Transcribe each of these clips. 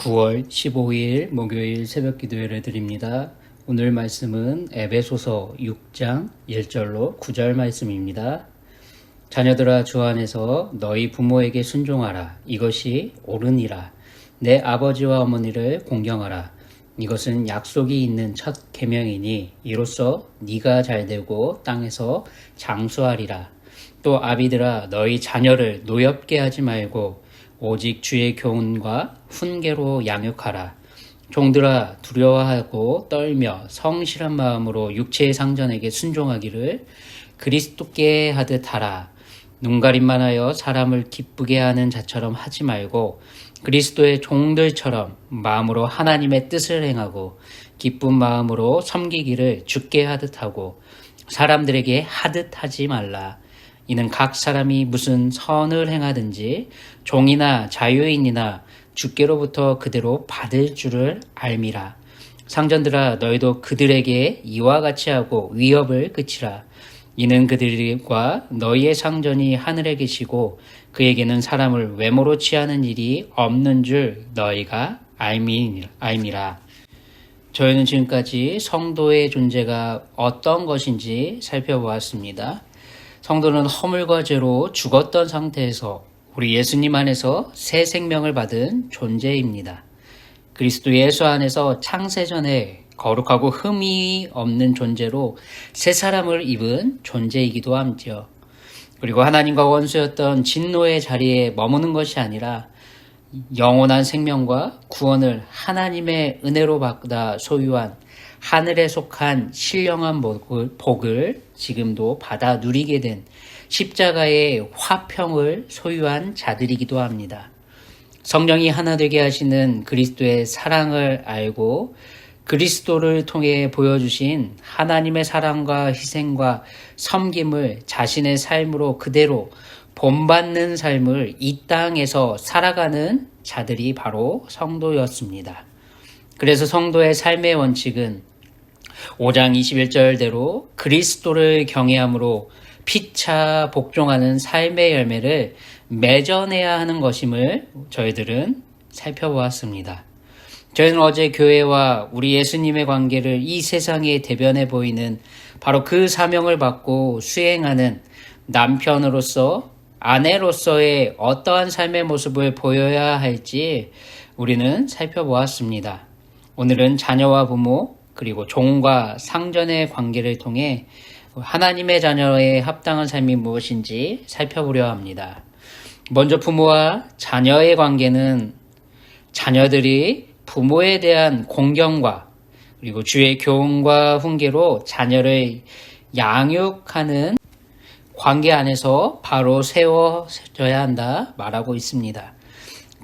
9월 15일 목요일 새벽 기도 예를 드립니다. 오늘 말씀은 에베소서 6장 1절로 9절 말씀입니다. 자녀들아 주 안에서 너희 부모에게 순종하라. 이것이 옳으니라. 내 아버지와 어머니를 공경하라. 이것은 약속이 있는 첫 계명이니 이로써 네가 잘되고 땅에서 장수하리라. 또 아비들아 너희 자녀를 노엽게 하지 말고 오직 주의 교훈과 훈계로 양육하라. 종들아 두려워하고 떨며 성실한 마음으로 육체의 상전에게 순종하기를 그리스도께 하듯 하라. 눈가림만 하여 사람을 기쁘게 하는 자처럼 하지 말고 그리스도의 종들처럼 마음으로 하나님의 뜻을 행하고 기쁜 마음으로 섬기기를 주께 하듯 하고 사람들에게 하듯 하지 말라. 이는 각 사람이 무슨 선을 행하든지 종이나 자유인이나 주께로부터 그대로 받을 줄을 알미라. 상전들아 너희도 그들에게 이와 같이 하고 위협을 그치라. 이는 그들과 너희의 상전이 하늘에 계시고 그에게는 사람을 외모로 취하는 일이 없는 줄 너희가 알미라. 저희는 지금까지 성도의 존재가 어떤 것인지 살펴보았습니다. 성도는 허물과 죄로 죽었던 상태에서 우리 예수님 안에서 새 생명을 받은 존재입니다. 그리스도 예수 안에서 창세전에 거룩하고 흠이 없는 존재로 새 사람을 입은 존재이기도 함죠. 그리고 하나님과 원수였던 진노의 자리에 머무는 것이 아니라 영원한 생명과 구원을 하나님의 은혜로 받아 소유한 하늘에 속한 신령한 복을 지금도 받아 누리게 된 십자가의 화평을 소유한 자들이기도 합니다. 성령이 하나 되게 하시는 그리스도의 사랑을 알고 그리스도를 통해 보여주신 하나님의 사랑과 희생과 섬김을 자신의 삶으로 그대로 본받는 삶을 이 땅에서 살아가는 자들이 바로 성도였습니다. 그래서 성도의 삶의 원칙은 5장 21절대로 그리스도를 경외함으로 피차 복종하는 삶의 열매를 맺어내야 하는 것임을 저희들은 살펴보았습니다. 저희는 어제 교회와 우리 예수님의 관계를 이 세상에 대변해 보이는 바로 그 사명을 받고 수행하는 남편으로서 아내로서의 어떠한 삶의 모습을 보여야 할지 우리는 살펴보았습니다. 오늘은 자녀와 부모 그리고 종과 상전의 관계를 통해 하나님의 자녀의 합당한 삶이 무엇인지 살펴보려 합니다. 먼저 부모와 자녀의 관계는 자녀들이 부모에 대한 공경과 그리고 주의 교훈과 훈계로 자녀를 양육하는 관계 안에서 바로 세워져야 한다 말하고 있습니다.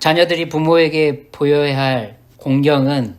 자녀들이 부모에게 보여야 할 공경은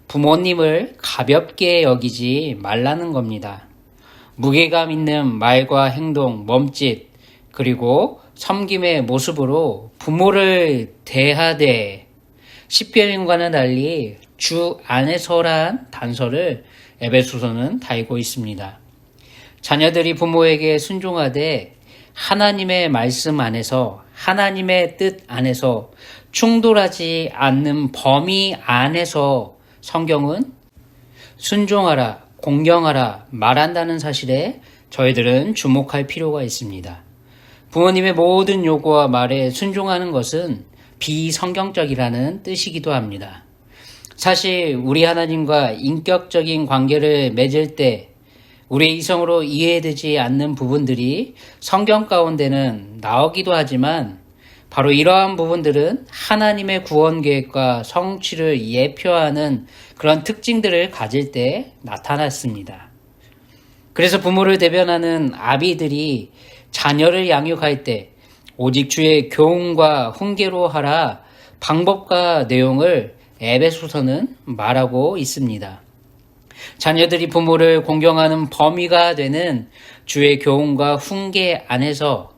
부모님을 가볍게 여기지 말라는 겁니다. 무게감 있는 말과 행동, 몸짓, 그리고 섬김의 모습으로 부모를 대하되 십계명과는 달리 주 안에서란 단서를 에베소서는 달고 있습니다. 자녀들이 부모에게 순종하되 하나님의 말씀 안에서 하나님의 뜻 안에서 충돌하지 않는 범위 안에서 성경은 순종하라, 공경하라 말한다는 사실에 저희들은 주목할 필요가 있습니다. 부모님의 모든 요구와 말에 순종하는 것은 비성경적이라는 뜻이기도 합니다. 사실 우리 하나님과 인격적인 관계를 맺을 때 우리의 이성으로 이해되지 않는 부분들이 성경 가운데는 나오기도 하지만 바로 이러한 부분들은 하나님의 구원 계획과 성취를 예표하는 그런 특징들을 가질 때 나타났습니다. 그래서 부모를 대변하는 아비들이 자녀를 양육할 때 오직 주의 교훈과 훈계로 하라 방법과 내용을 에베소서는 말하고 있습니다. 자녀들이 부모를 공경하는 범위가 되는 주의 교훈과 훈계 안에서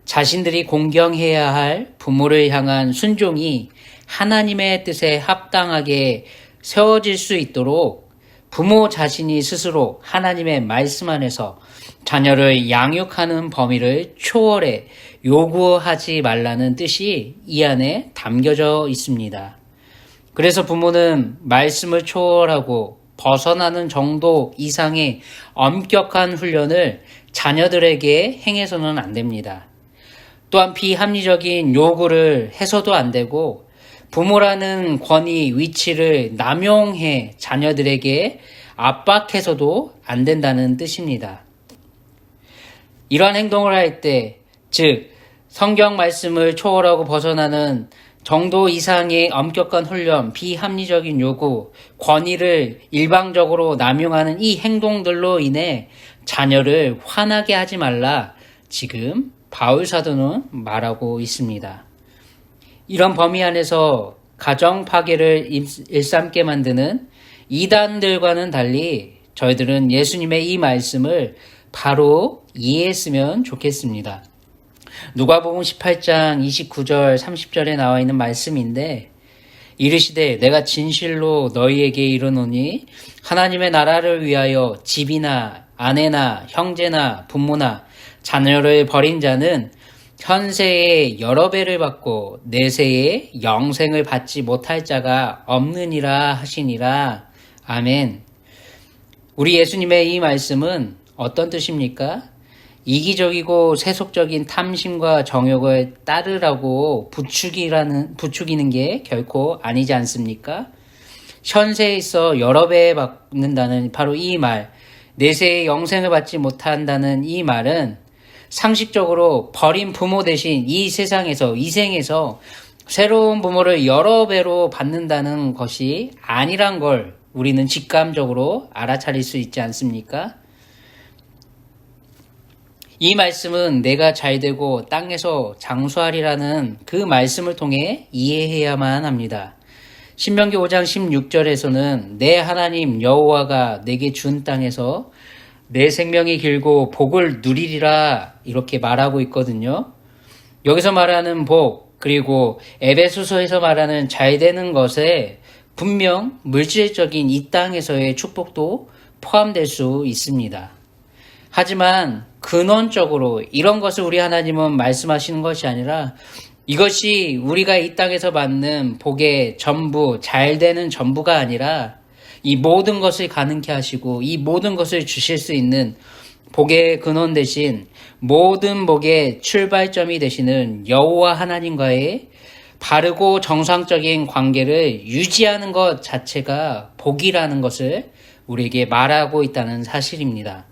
자신들이 공경해야 할 부모를 향한 순종이 하나님의 뜻에 합당하게 세워질 수 있도록 부모 자신이 스스로 하나님의 말씀 안에서 자녀를 양육하는 범위를 초월해 요구하지 말라는 뜻이 이 안에 담겨져 있습니다. 그래서 부모는 말씀을 초월하고 벗어나는 정도 이상의 엄격한 훈련을 자녀들에게 행해서는 안 됩니다. 또한 비합리적인 요구를 해서도 안 되고 부모라는 권위, 위치를 남용해 자녀들에게 압박해서도 안 된다는 뜻입니다. 이러한 행동을 할 때, 즉 성경 말씀을 초월하고 벗어나는 정도 이상의 엄격한 훈련, 비합리적인 요구, 권위를 일방적으로 남용하는 이 행동들로 인해 자녀를 화나게 하지 말라 지금 바울 사도는 말하고 있습니다. 이런 범위 안에서 가정 파괴를 일삼게 만드는 이단들과는 달리 저희들은 예수님의 이 말씀을 바로 이해했으면 좋겠습니다. 누가복음 18장 29절 30절에 나와 있는 말씀인데 이르시되 내가 진실로 너희에게 이르노니 하나님의 나라를 위하여 집이나 아내나 형제나 부모나 자녀를 버린 자는 현세에 여러 배를 받고 내세에 영생을 받지 못할 자가 없느니라 하시니라. 아멘. 우리 예수님의 이 말씀은 어떤 뜻입니까? 이기적이고 세속적인 탐심과 정욕을 따르라고 부추기는 게 결코 아니지 않습니까? 현세에 있어 여러 배 받는다는 바로 이 말, 내세에 영생을 받지 못한다는 이 말은 상식적으로 버린 부모 대신 이 세상에서, 이 생에서 새로운 부모를 여러 배로 받는다는 것이 아니란 걸 우리는 직감적으로 알아차릴 수 있지 않습니까? 이 말씀은 내가 잘되고 땅에서 장수하리라는 그 말씀을 통해 이해해야만 합니다. 신명기 5장 16절에서는 내 하나님 여호와가 내게 준 땅에서 내 생명이 길고 복을 누리리라 이렇게 말하고 있거든요. 여기서 말하는 복, 그리고 에베소서에서 말하는 잘되는 것에 분명 물질적인 이 땅에서의 축복도 포함될 수 있습니다. 하지만 근원적으로 이런 것을 우리 하나님은 말씀하시는 것이 아니라 이것이 우리가 이 땅에서 받는 복의 전부, 잘되는 전부가 아니라 이 모든 것을 가능케 하시고 이 모든 것을 주실 수 있는 복의 근원 대신 모든 복의 출발점이 되시는 여호와 하나님과의 바르고 정상적인 관계를 유지하는 것 자체가 복이라는 것을 우리에게 말하고 있다는 사실입니다.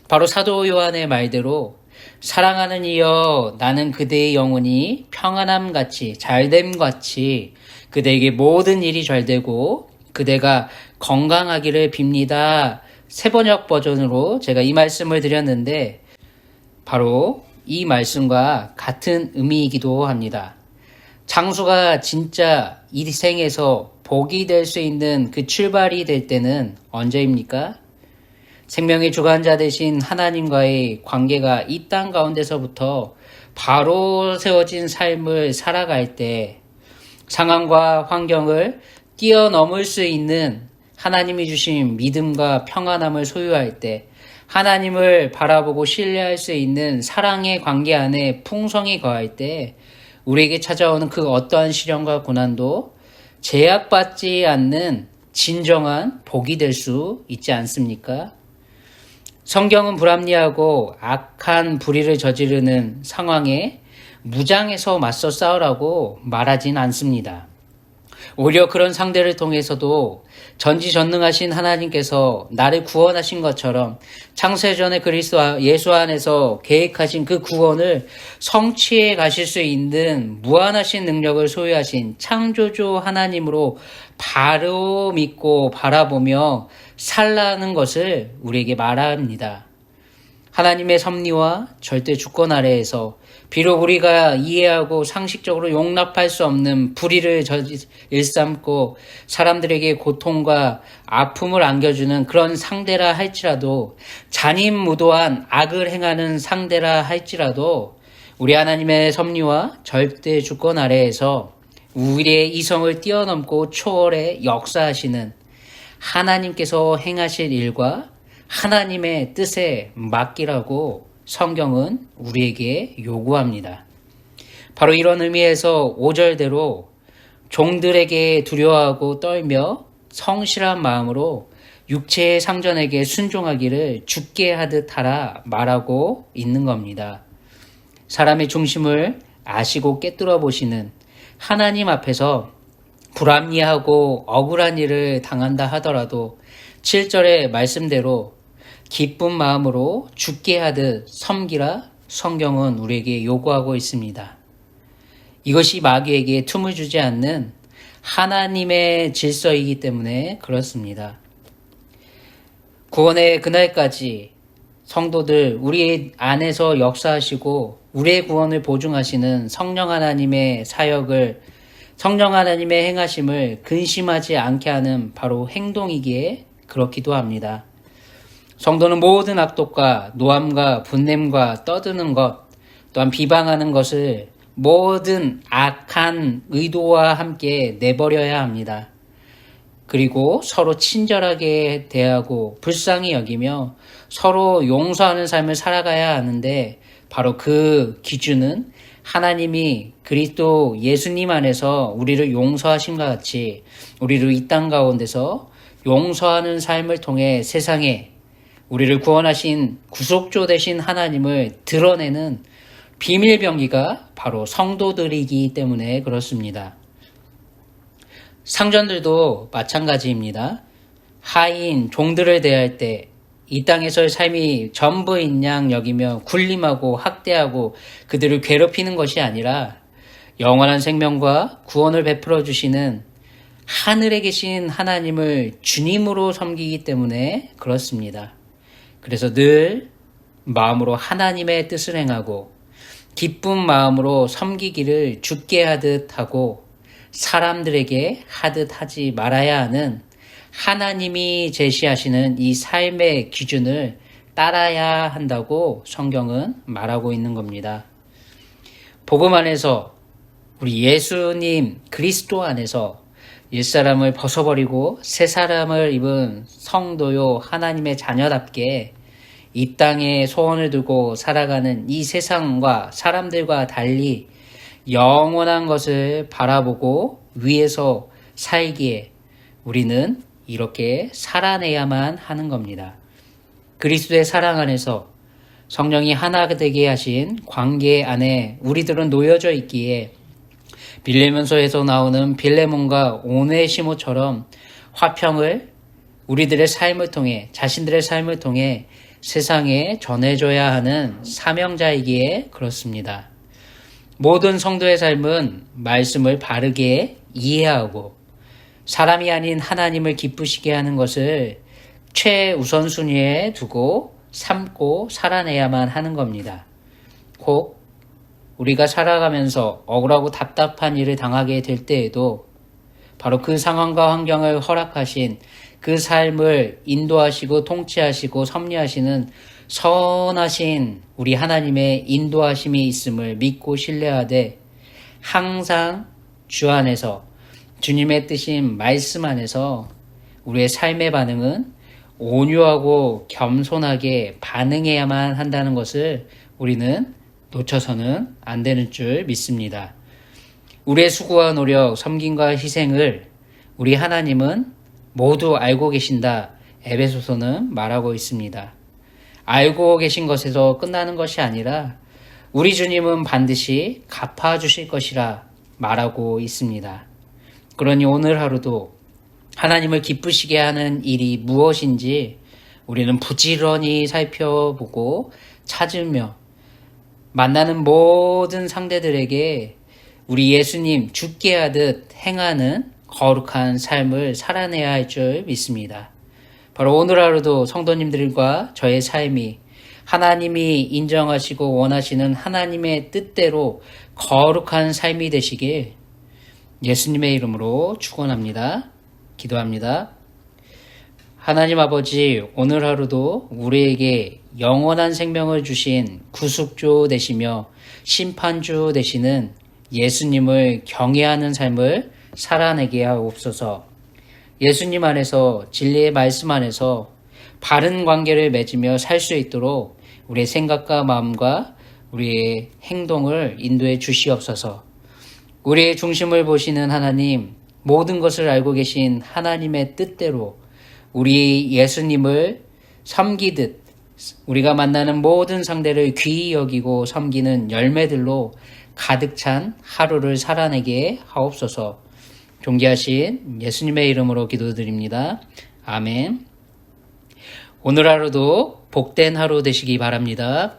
바로 사도 요한의 말대로 사랑하는 이여 나는 그대의 영혼이 평안함같이 잘됨같이 그대에게 모든 일이 잘되고 그대가 건강하기를 빕니다. 새번역 버전으로 제가 이 말씀을 드렸는데 바로 이 말씀과 같은 의미이기도 합니다. 장수가 진짜 이 생에서 복이 될 수 있는 그 출발이 될 때는 언제입니까? 생명의 주관자 되신 하나님과의 관계가 이 땅 가운데서부터 바로 세워진 삶을 살아갈 때 상황과 환경을 뛰어넘을 수 있는 하나님이 주신 믿음과 평안함을 소유할 때 하나님을 바라보고 신뢰할 수 있는 사랑의 관계 안에 풍성이 거할 때 우리에게 찾아오는 그 어떠한 시련과 고난도 제약받지 않는 진정한 복이 될 수 있지 않습니까? 성경은 불합리하고 악한 불의를 저지르는 상황에 무장해서 맞서 싸우라고 말하진 않습니다. 오히려 그런 상대를 통해서도 전지전능하신 하나님께서 나를 구원하신 것처럼 창세전에 그리스도 예수 안에서 계획하신 그 구원을 성취해 가실 수 있는 무한하신 능력을 소유하신 창조주 하나님으로 바로 믿고 바라보며 살라는 것을 우리에게 말합니다. 하나님의 섭리와 절대 주권 아래에서 비록 우리가 이해하고 상식적으로 용납할 수 없는 불의를 일삼고 사람들에게 고통과 아픔을 안겨주는 그런 상대라 할지라도 잔인무도한 악을 행하는 상대라 할지라도 우리 하나님의 섭리와 절대 주권 아래에서 우리의 이성을 뛰어넘고 초월해 역사하시는 하나님께서 행하실 일과 하나님의 뜻에 맡기라고 성경은 우리에게 요구합니다. 바로 이런 의미에서 5절대로 종들에게 두려워하고 떨며 성실한 마음으로 육체의 상전에게 순종하기를 죽게 하듯 하라 말하고 있는 겁니다. 사람의 중심을 아시고 꿰뚫어 보시는 하나님 앞에서 불합리하고 억울한 일을 당한다 하더라도 7절의 말씀대로 기쁜 마음으로 죽게 하듯 섬기라 성경은 우리에게 요구하고 있습니다. 이것이 마귀에게 틈을 주지 않는 하나님의 질서이기 때문에 그렇습니다. 구원의 그날까지 성도들 우리 안에서 역사하시고 우리의 구원을 보증하시는 성령 하나님의 사역을 성령 하나님의 행하심을 근심하지 않게 하는 바로 행동이기에 그렇기도 합니다. 성도는 모든 악독과 노함과 분냄과 떠드는 것 또한 비방하는 것을 모든 악한 의도와 함께 내버려야 합니다. 그리고 서로 친절하게 대하고 불쌍히 여기며 서로 용서하는 삶을 살아가야 하는데 바로 그 기준은 하나님이 그리스도 예수님 안에서 우리를 용서하심과 같이 우리를 이 땅 가운데서 용서하는 삶을 통해 세상에 우리를 구원하신 구속주 되신 하나님을 드러내는 비밀병기가 바로 성도들이기 때문에 그렇습니다. 상전들도 마찬가지입니다. 하인, 종들을 대할 때 이 땅에서의 삶이 전부인 양 여기며 군림하고 학대하고 그들을 괴롭히는 것이 아니라 영원한 생명과 구원을 베풀어 주시는 하늘에 계신 하나님을 주님으로 섬기기 때문에 그렇습니다. 그래서 늘 마음으로 하나님의 뜻을 행하고 기쁜 마음으로 섬기기를 주께 하듯 하고 사람들에게 하듯 하지 말아야 하는 하나님이 제시하시는 이 삶의 기준을 따라야 한다고 성경은 말하고 있는 겁니다. 복음 안에서 우리 예수님 그리스도 안에서 옛사람을 벗어버리고 새 사람을 입은 성도요 하나님의 자녀답게 이 땅에 소원을 두고 살아가는 이 세상과 사람들과 달리 영원한 것을 바라보고 위에서 살기에 우리는 이렇게 살아내야만 하는 겁니다. 그리스도의 사랑 안에서 성령이 하나 되게 하신 관계 안에 우리들은 놓여져 있기에 빌레몬서에서 나오는 빌레몬과 오네시모처럼 화평을 우리들의 삶을 통해 자신들의 삶을 통해 세상에 전해줘야 하는 사명자이기에 그렇습니다. 모든 성도의 삶은 말씀을 바르게 이해하고 사람이 아닌 하나님을 기쁘시게 하는 것을 최우선순위에 두고 삶고 살아내야만 하는 겁니다. 혹 우리가 살아가면서 억울하고 답답한 일을 당하게 될 때에도 바로 그 상황과 환경을 허락하신 그 삶을 인도하시고 통치하시고 섭리하시는 선하신 우리 하나님의 인도하심이 있음을 믿고 신뢰하되 항상 주 안에서 주님의 뜻인 말씀 안에서 우리의 삶의 반응은 온유하고 겸손하게 반응해야만 한다는 것을 우리는 놓쳐서는 안 되는 줄 믿습니다. 우리의 수고와 노력, 섬김과 희생을 우리 하나님은 모두 알고 계신다. 에베소서는 말하고 있습니다. 알고 계신 것에서 끝나는 것이 아니라 우리 주님은 반드시 갚아주실 것이라 말하고 있습니다. 그러니 오늘 하루도 하나님을 기쁘시게 하는 일이 무엇인지 우리는 부지런히 살펴보고 찾으며 만나는 모든 상대들에게 우리 예수님 죽게 하듯 행하는 거룩한 삶을 살아내야 할 줄 믿습니다. 바로 오늘 하루도 성도님들과 저의 삶이 하나님이 인정하시고 원하시는 하나님의 뜻대로 거룩한 삶이 되시길 예수님의 이름으로 축원합니다. 기도합니다. 하나님 아버지, 오늘 하루도 우리에게 영원한 생명을 주신 구속주 되시며 심판주 되시는 예수님을 경외하는 삶을 살아내게 하옵소서. 예수님 안에서 진리의 말씀 안에서 바른 관계를 맺으며 살 수 있도록 우리의 생각과 마음과 우리의 행동을 인도해 주시옵소서. 우리의 중심을 보시는 하나님, 모든 것을 알고 계신 하나님의 뜻대로 우리 예수님을 섬기듯 우리가 만나는 모든 상대를 귀히 여기고 섬기는 열매들로 가득 찬 하루를 살아내게 하옵소서. 존귀하신 예수님의 이름으로 기도드립니다. 아멘. 오늘 하루도 복된 하루 되시기 바랍니다.